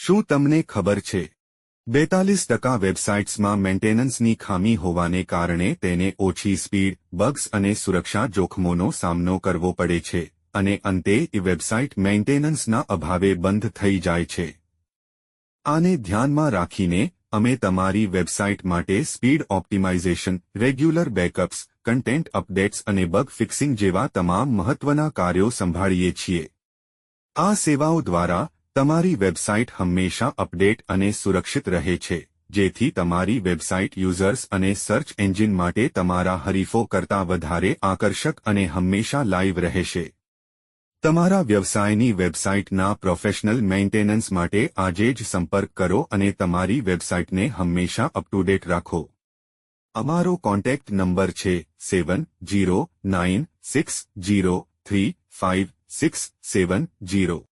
શું તમને ખબર છે 42% વેબસાઇટ્સમાં મેન્ટેનન્સની ખામી હોવાને કારણે તેને ઓછી સ્પીડ, બગ્સ અને સુરક્ષા જોખમોનો સામનો કરવો પડે છે અને અંતે વેબસાઇટ મેન્ટેનન્સના અભાવે બંધ થઈ જાય છે. આને ધ્યાનમાં રાખીને અમે તમારી વેબસાઇટ માટે speed optimisation, regular backups, content updates અને બગ ફિક્સિંગ જેવા તમામ મહત્વના કાર્યો સંભાળીએ છીએ. આ સેવાઓ દ્વારા તમારી વેબસાઇટ હંમેશા અપડેટ અને સુરક્ષિત રહે છે, જેથી તમારી વેબસાઇટ યુઝર્સ અને સર્ચ એન્જિન માટે તમારા હરીફો કરતાં વધારે આકર્ષક અને હંમેશા લાઇવ રહેશે. તમારા વ્યવસાયની વેબસાઇટના પ્રોફેશનલ મેન્ટેનન્સ માટે આજે જ સંપર્ક કરો અને તમારી વેબસાઇટને હંમેશા અપ-ટુ-ડેટ રાખો. અમારો કોન્ટેક્ટ નંબર છે 7096035670.